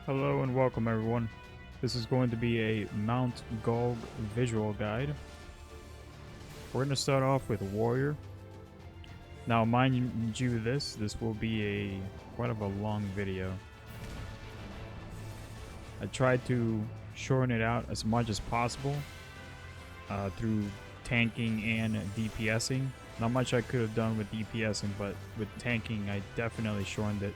Hello and welcome everyone. This is going to be a Mount Gulg visual guide. We're going to start off with Warrior. Now mind you this will be quite of a long video. I tried to shorten it out as much as possible through tanking and DPSing. Not much I could have done with DPSing, but with tanking I definitely shortened it.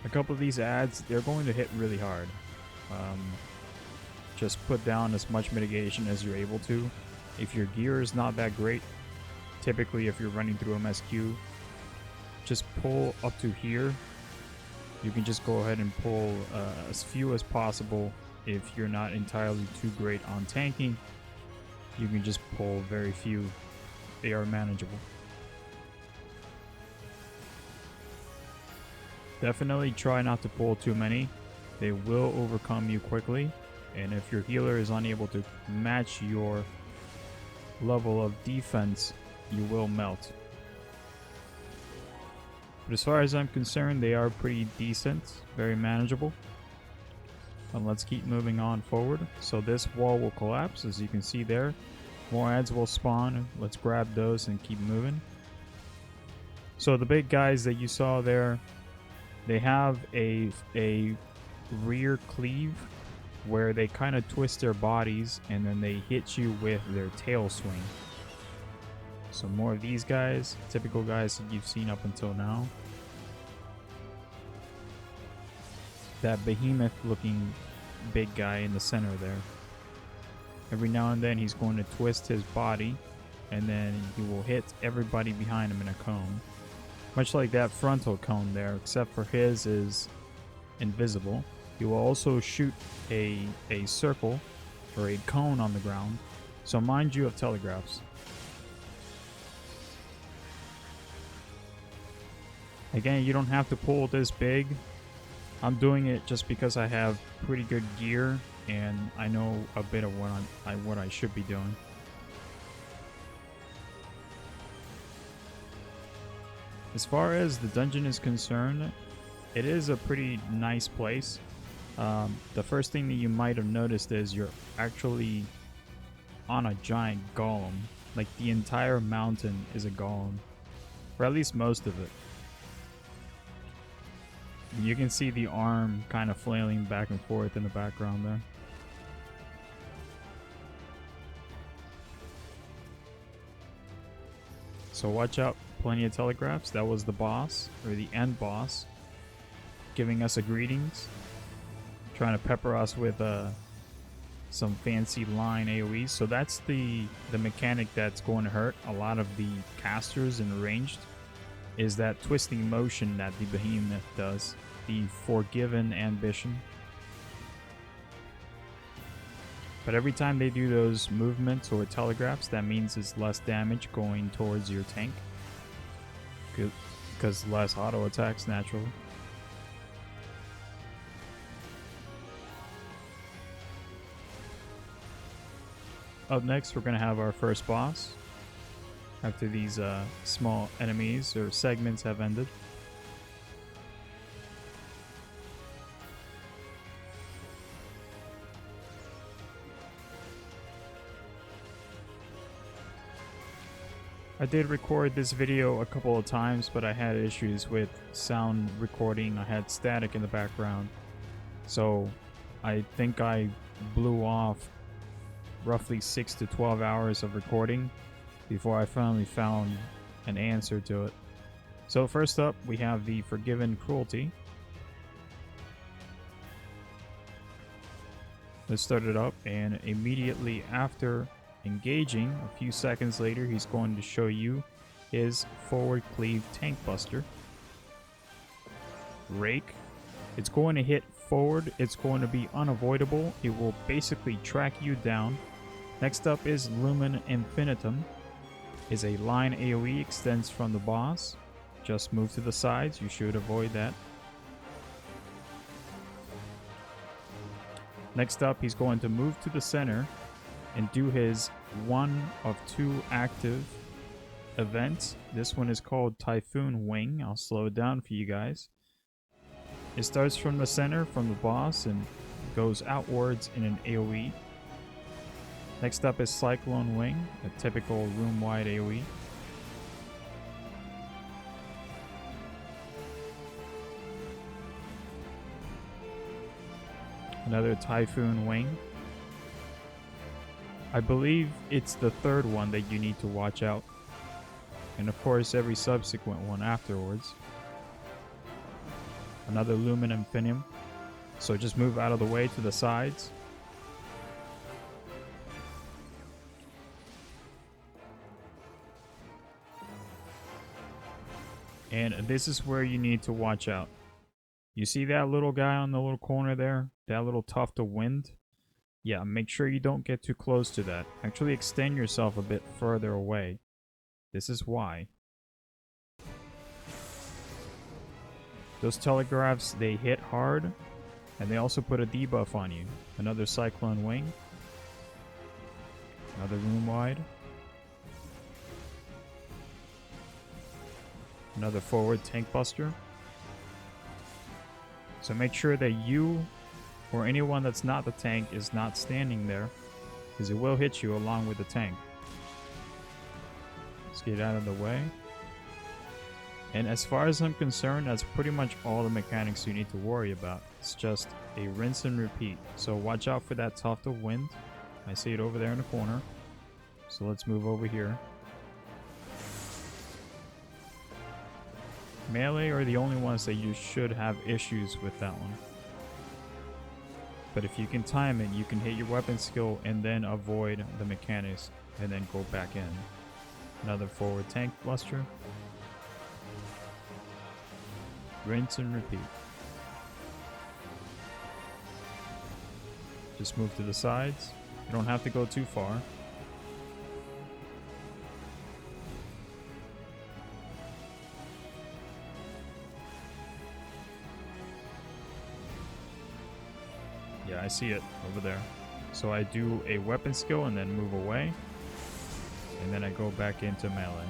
A couple of these ads, they're going to hit really hard. Just put down as much mitigation as you're able to. If your gear is not that great, typically if you're running through MSQ, just pull up to here. You can just go ahead and pull as few as possible. If you're not entirely too great on tanking, you can just pull very few. They are manageable. Definitely try not to pull too many. They will overcome you quickly, and if your healer is unable to match your level of defense, you will melt. But as far as I'm concerned, they are pretty decent, very manageable. And let's keep moving on forward. So this wall will collapse, as you can see there. More ads will spawn. Let's grab those and keep moving. So the big guys that you saw there, they have a rear cleave where they kind of twist their bodies and then they hit you with their tail swing. So more of these guys, typical guys that you've seen up until now. That behemoth looking big guy in the center there. Every now and then he's going to twist his body and then he will hit everybody behind him in a cone. Much like that frontal cone there, except for his is invisible. He will also shoot a circle or a cone on the ground. So mind you of telegraphs. Again, you don't have to pull this big. I'm doing it just because I have pretty good gear and I know a bit of what I should be doing. As far as the dungeon is concerned, it is a pretty nice place. The first thing that you might have noticed is you're actually on a giant golem. Like the entire mountain is a golem, or at least most of it. You can see the arm kind of flailing back and forth in the background there. So watch out. Plenty of telegraphs. That was the boss, or the end boss, giving us a greetings, trying to pepper us with some fancy line AoEs. So that's the mechanic that's going to hurt a lot of the casters in ranged, is that twisting motion that the behemoth does, the Forgiven ambition. But every time they do those movements or telegraphs, that means it's less damage going towards your tank. Because less auto attacks naturally. Up next, we're going to have our first boss. After these small enemies or segments have ended. I did record this video a couple of times, but I had issues with sound recording. I had static in the background. So I think I blew off roughly 6 to 12 hours of recording before I finally found an answer to it. So first up, we have the Forgiven Cruelty. Let's start it up, and immediately after engaging, a few seconds later, he's going to show you his forward cleave tank buster. Rake. It's going to hit forward. It's going to be unavoidable. It will basically track you down. Next up is Lumen Infinitum. Is a line AoE, extends from the boss. Just move to the sides. You should avoid that. Next up, he's going to move to the center and do his one of 2 active events. This one is called Typhoon Wing. I'll slow it down for you guys. It starts from the center, from the boss, and goes outwards in an AoE. Next up is Cyclone Wing, a typical room-wide AoE. Another Typhoon Wing. I believe it's the third one that you need to watch out. And of course every subsequent one afterwards. Another Lumen Infinium. So just move out of the way to the sides. And this is where you need to watch out. You see that little guy on the little corner there? That little tuft of wind? Yeah, make sure you don't get too close to that. Actually extend yourself a bit further away. This is why. Those telegraphs, they hit hard, and they also put a debuff on you. Another Cyclone Wing. Another room wide. Another forward tank buster. So make sure that you or anyone that's not the tank is not standing there, because it will hit you along with the tank. Let's get out of the way. And as far as I'm concerned, that's pretty much all the mechanics you need to worry about. It's just a rinse and repeat. So watch out for that tuft of wind. I see it over there in the corner. So let's move over here. Melee are the only ones that you should have issues with that one. But if you can time it, you can hit your weapon skill and then avoid the mechanics and then go back in. Another forward tank buster. Rinse and repeat. Just move to the sides. You don't have to go too far. Yeah, I see it over there. So I do a weapon skill and then move away. And then I go back into melee.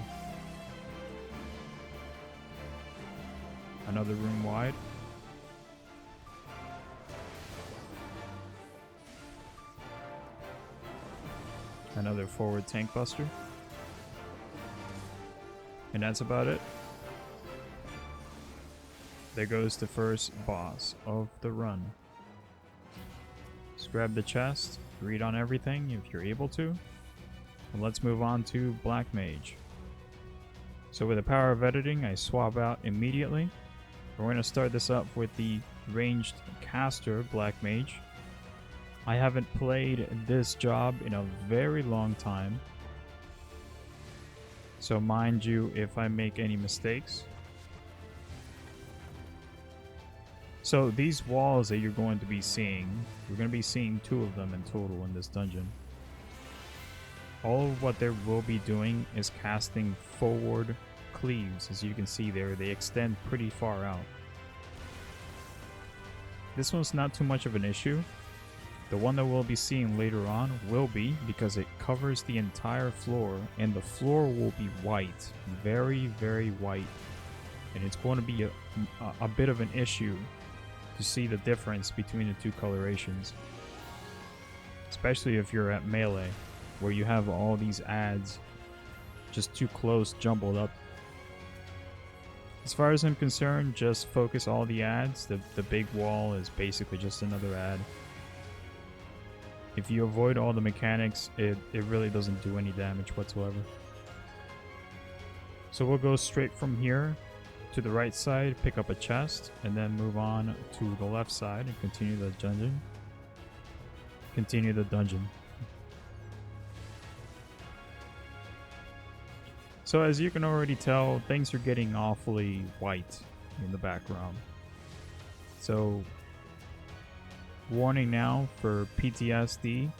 Another room wide. Another forward tank buster. And that's about it. There goes the first boss of the run. Just grab the chest, read on everything if you're able to. And let's move on to Black Mage. So with the power of editing, I swap out immediately. We're going to start this up with the ranged caster Black Mage. I haven't played this job in a very long time. So mind you if I make any mistakes. So these walls that you're going to be seeing, you're going to be seeing 2 of them in total in this dungeon. All of what they will be doing is casting forward cleaves. As you can see there, they extend pretty far out. This one's not too much of an issue. The one that we'll be seeing later on will be, because it covers the entire floor, and the floor will be white. Very, very white. And it's going to be a bit of an issue to see the difference between the 2 colorations. Especially if you're at melee, where you have all these ads just too close, jumbled up. As far as I'm concerned, just focus all the ads. The big wall is basically just another ad. If you avoid all the mechanics, it really doesn't do any damage whatsoever. So we'll go straight from here to the right side, pick up a chest, and then move on to the left side and continue the dungeon. Continue the dungeon. So as you can already tell, things are getting awfully white in the background. So warning now for PTSD.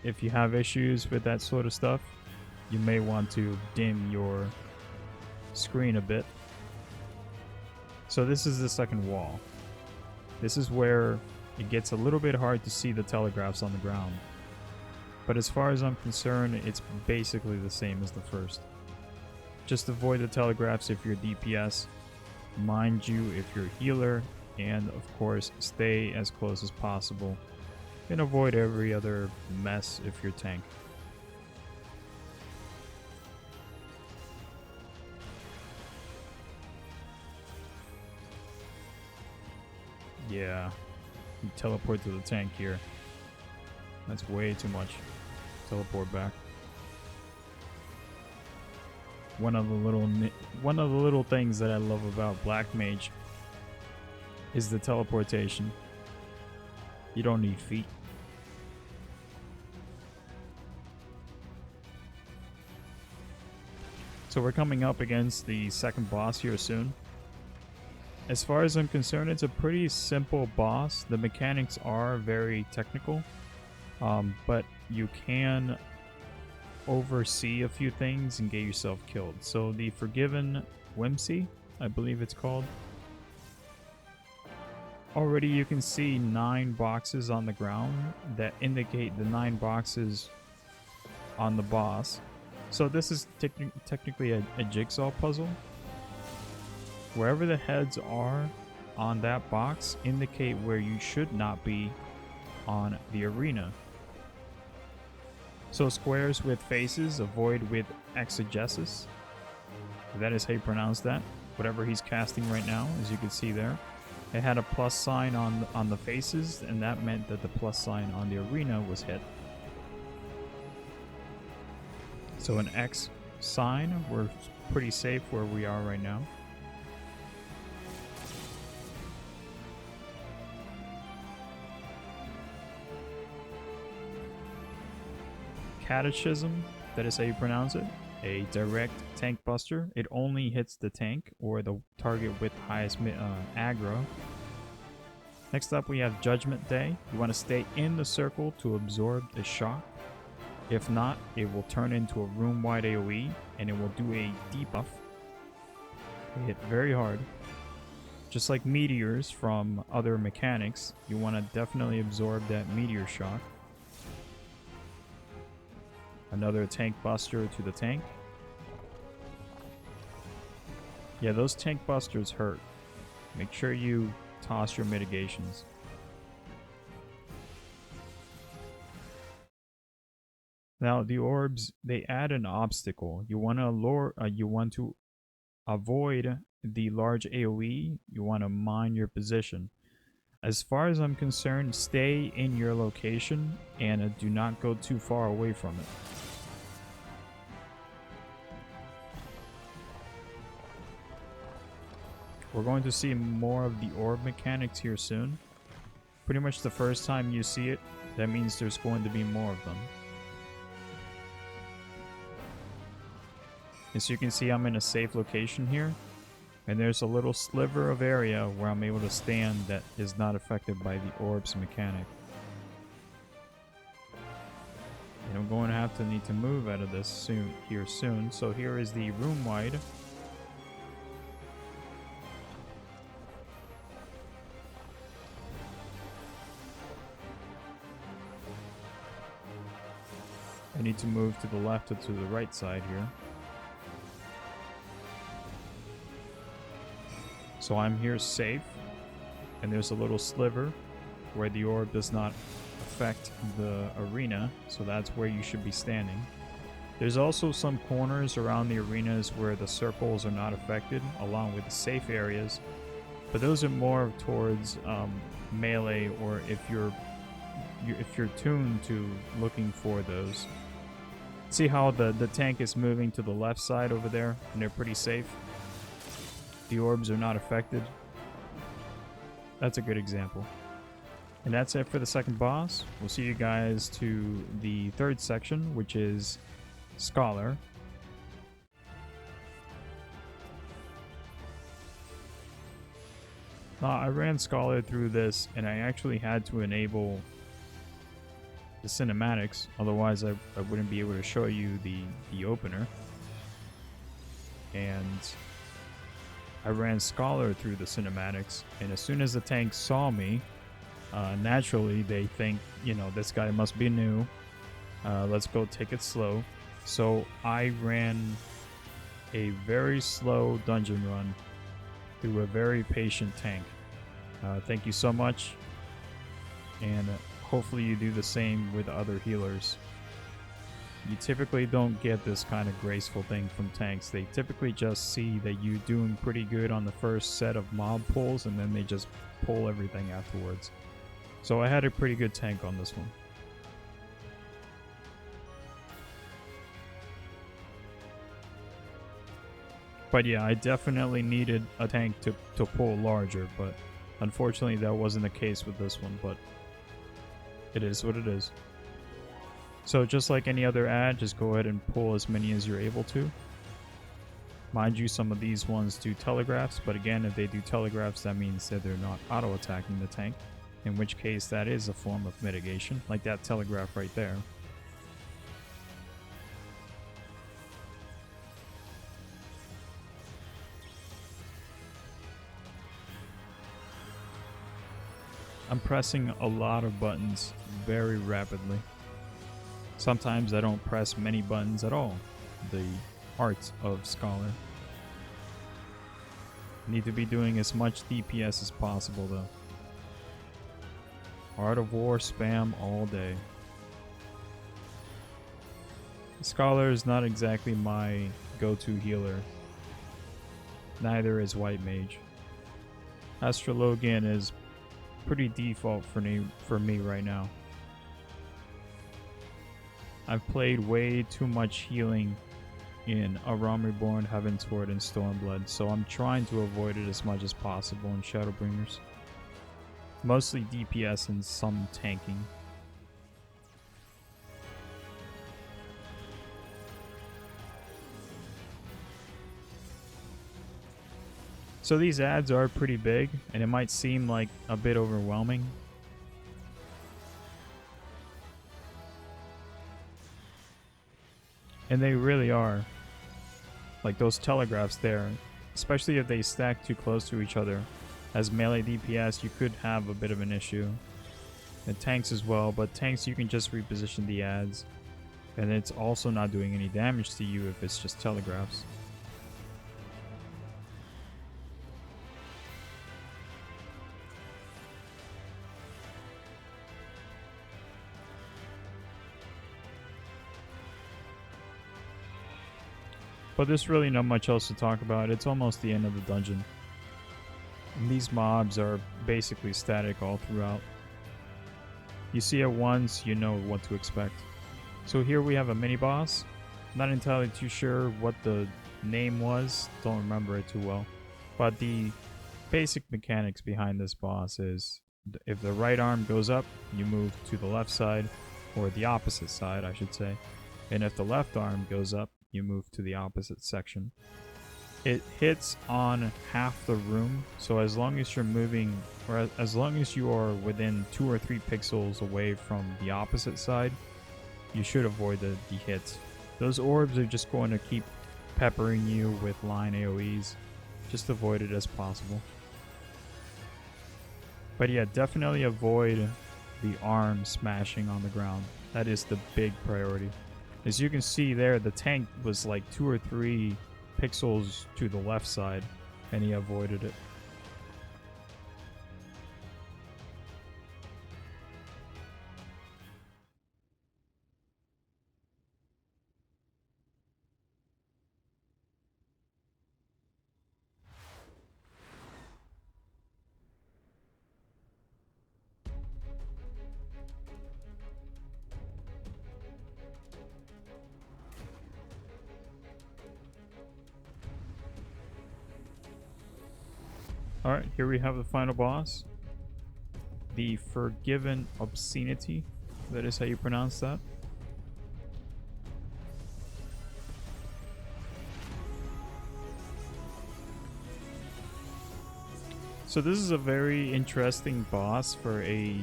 If you have issues with that sort of stuff, you may want to dim your screen a bit. So this is the second wall. This is where it gets a little bit hard to see the telegraphs on the ground. But as far as I'm concerned, it's basically the same as the first. Just avoid the telegraphs if you're DPS. mind you if you're a healer, and of course stay as close as possible and avoid every other mess if you're tank. Yeah, you teleport to the tank here. That's way too much. Teleport back. One of the little things that I love about Black Mage is the teleportation. You don't need feet. So we're coming up against the second boss here soon. As far as I'm concerned, it's a pretty simple boss. The mechanics are very technical, but you can oversee a few things and get yourself killed. So the Forgiven Whimsy, I believe it's called. Already you can see 9 boxes on the ground that indicate the 9 boxes on the boss. So this is technically a jigsaw puzzle. Wherever the heads are on that box indicate where you should not be on the arena. So squares with faces avoid with exegesis. That is how you pronounce that. Whatever he's casting right now, as you can see there. It had a plus sign on the faces, and that meant that the plus sign on the arena was hit. So an X sign, we're pretty safe where we are right now. Catechism, that is how you pronounce it. A direct tank buster. It only hits the tank or the target with highest aggro. Next up we have Judgment Day. You want to stay in the circle to absorb the shock. If not, it will turn into a room-wide AoE and it will do a debuff. It hit very hard. Just like meteors from other mechanics, you want to definitely absorb that meteor shock. Another tank buster to the tank. Yeah, those tank busters hurt. Make sure you toss your mitigations. Now the orbs, they add an obstacle. You want to avoid the large AoE. You want to mind your position. As far as I'm concerned, stay in your location and do not go too far away from it. We're going to see more of the orb mechanics here soon. Pretty much the first time you see it, that means there's going to be more of them. As you can see, I'm in a safe location here. And there's a little sliver of area where I'm able to stand that is not affected by the orbs mechanic. And I'm going to need to move out of this soon. So here is the room wide. I need to move to the left or to the right side here. So I'm here safe, and there's a little sliver where the orb does not affect the arena, so that's where you should be standing. There's also some corners around the arenas where the circles are not affected, along with the safe areas, but those are more towards melee, or if you're tuned to looking for those. See how the tank is moving to the left side over there, and they're pretty safe? The orbs are not affected. That's a good example. And that's it for the second boss. We'll see you guys to the third section, which is Scholar. I ran Scholar through this, and I actually had to enable the cinematics, otherwise I wouldn't be able to show you the opener. And I ran Scholar through the cinematics, and as soon as the tank saw me, naturally they think, you know, this guy must be new. Let's go take it slow. So I ran a very slow dungeon run through a very patient tank. Thank you so much, and hopefully you do the same with other healers. You typically don't get this kind of graceful thing from tanks. They typically just see that you're doing pretty good on the first set of mob pulls, and then they just pull everything afterwards. So I had a pretty good tank on this one. But yeah, I definitely needed a tank to pull larger, but unfortunately that wasn't the case with this one, but it is what it is. So just like any other ad, just go ahead and pull as many as you're able to. Mind you, some of these ones do telegraphs, but again, if they do telegraphs, that means that they're not auto-attacking the tank, in which case that is a form of mitigation, like that telegraph right there. I'm pressing a lot of buttons very rapidly. Sometimes I don't press many buttons at all. The art of Scholar. Need to be doing as much DPS as possible though. Art of War spam all day. Scholar is not exactly my go-to healer. Neither is White Mage. Astrologian is pretty default for me right now. I've played way too much healing in A Realm Reborn, Heaven's Word, and Stormblood, so I'm trying to avoid it as much as possible in Shadowbringers. Mostly DPS and some tanking. So these ads are pretty big, and it might seem like a bit overwhelming. And they really are. Like those telegraphs there, especially if they stack too close to each other. As melee DPS, you could have a bit of an issue. And tanks as well, but tanks you can just reposition the ads. And it's also not doing any damage to you if it's just telegraphs. But there's really not much else to talk about. It's almost the end of the dungeon. And these mobs are basically static all throughout. You see it once, you know what to expect. So here we have a mini-boss. Not entirely too sure what the name was. Don't remember it too well. But the basic mechanics behind this boss is if the right arm goes up, you move to the left side, or the opposite side, I should say. And if the left arm goes up, you move to the opposite section. It hits on half the room, so as long as you're moving, or as long as you are within 2 or 3 pixels away from the opposite side, you should avoid the hits. Those orbs are just going to keep peppering you with line AoEs. Just avoid it as possible. But yeah, definitely avoid the arm smashing on the ground. That is the big priority. As you can see there, the tank was like 2 or 3 pixels to the left side, and he avoided it. Alright, here we have the final boss. The Forgiven Obscenity. That is how you pronounce that. So this is a very interesting boss for a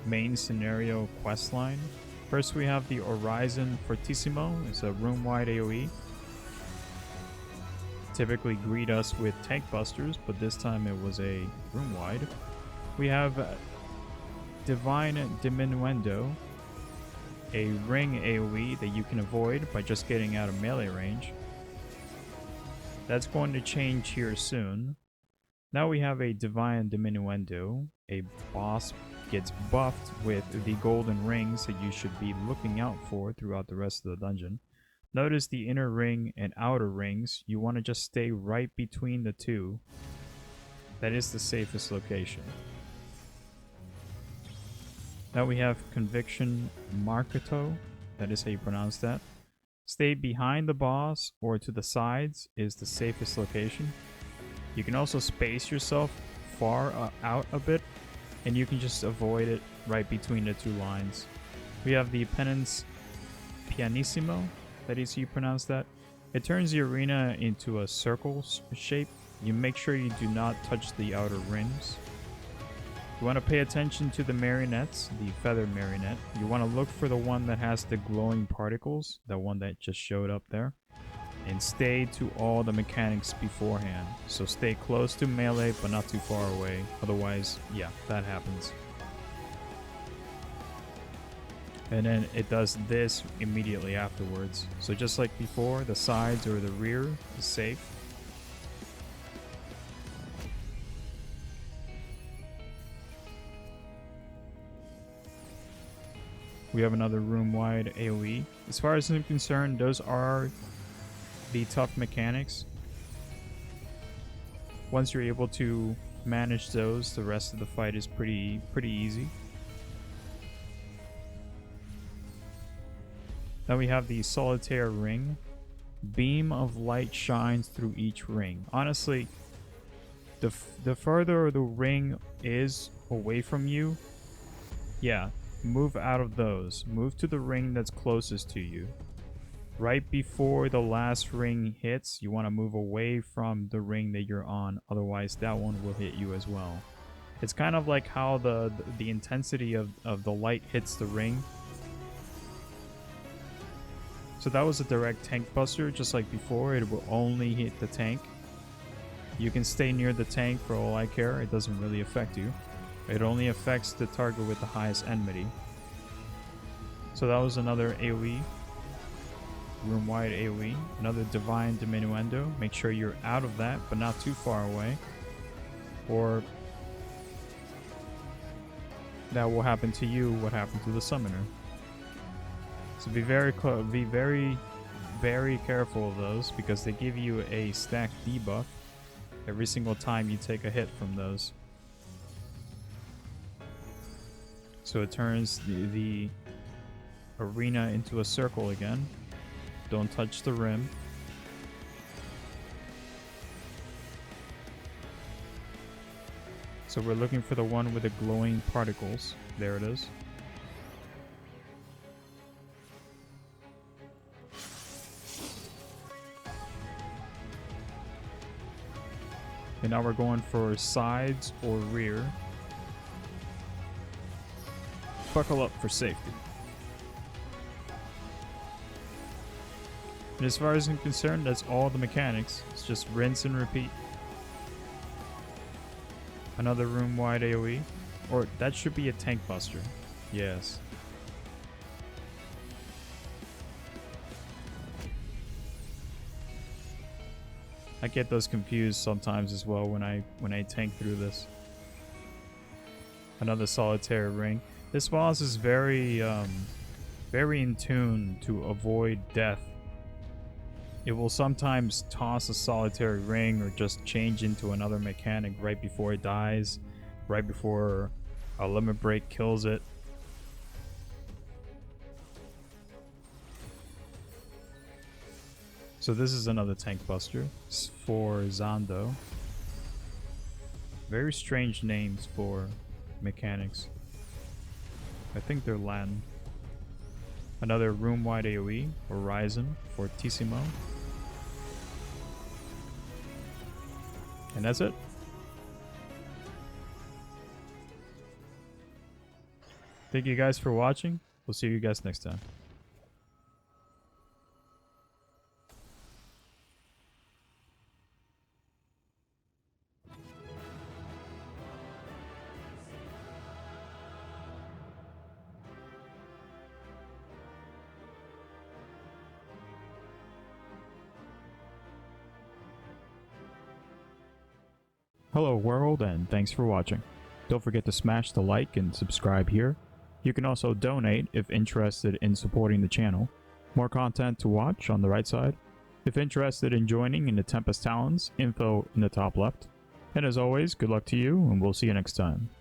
main scenario questline. First we have the Horizon Fortissimo. It's a room-wide AoE. Typically greet us with tank busters, but this time it was a room-wide. We have Divine Diminuendo, a ring AoE that you can avoid by just getting out of melee range. That's going to change here soon. Now we have a Divine Diminuendo. A boss gets buffed with the golden rings that you should be looking out for throughout the rest of the dungeon. Notice the inner ring and outer rings. You want to just stay right between the two. That is the safest location. Now we have Conviction Marketo. That is how you pronounce that. Stay behind the boss or to the sides is the safest location. You can also space yourself far out a bit, and you can just avoid it right between the two lines. We have the Penance Pianissimo, that is how you pronounce that. It turns the arena into a circle shape. You make sure you do not touch the outer rims. You want to pay attention to the marionettes, the feather marionette. You want to look for the one that has the glowing particles, the one that just showed up there. And stay to all the mechanics beforehand. So stay close to melee, but not too far away. Otherwise, yeah, that happens. And then it does this immediately afterwards. So just like before, the sides or the rear is safe. We have another room-wide AoE. As far as I'm concerned, those are the tough mechanics. Once you're able to manage those, the rest of the fight is pretty easy. Then we have the Solitaire Ring. Beam of light shines through each ring. Honestly, the further the ring is away from you, yeah, move out of those. Move to the ring that's closest to you. Right before the last ring hits, you want to move away from the ring that you're on, otherwise that one will hit you as well. It's kind of like how the intensity of the light hits the ring. So that was a direct tank buster, just like before. It will only hit the tank. You can stay near the tank for all I care. It doesn't really affect you. It only affects the target with the highest enmity. So that was another AoE. Room-wide AoE. Another Divine Diminuendo. Make sure you're out of that, but not too far away. Or that will happen to you what happened to the summoner. So be very careful of those, because they give you a stack debuff every single time you take a hit from those. So it turns the arena into a circle again. Don't touch the rim. So we're looking for the one with the glowing particles. There it is. And now we're going for sides or rear. Buckle up for safety. And as far as I'm concerned, that's all the mechanics. It's just rinse and repeat. Another room-wide AoE. Or that should be a tank buster. Yes. I get those confused sometimes as well when I tank through this. Another Solitaire Ring. This boss is very in tune to avoid death. It will sometimes toss a solitary ring or just change into another mechanic right before it dies, right before a limit break kills it. So this is another tank buster. It's for Zando. Very strange names for mechanics. I think they're Latin. Another room-wide AoE, Horizon, Fortissimo. And that's it. Thank you guys for watching. We'll see you guys next time. Hello world, and thanks for watching. Don't forget to smash the like and subscribe here. You can also donate if interested in supporting the channel. More content to watch on the right side. If interested in joining in the Tempest Talons, info in the top left. And as always, good luck to you, and we'll see you next time.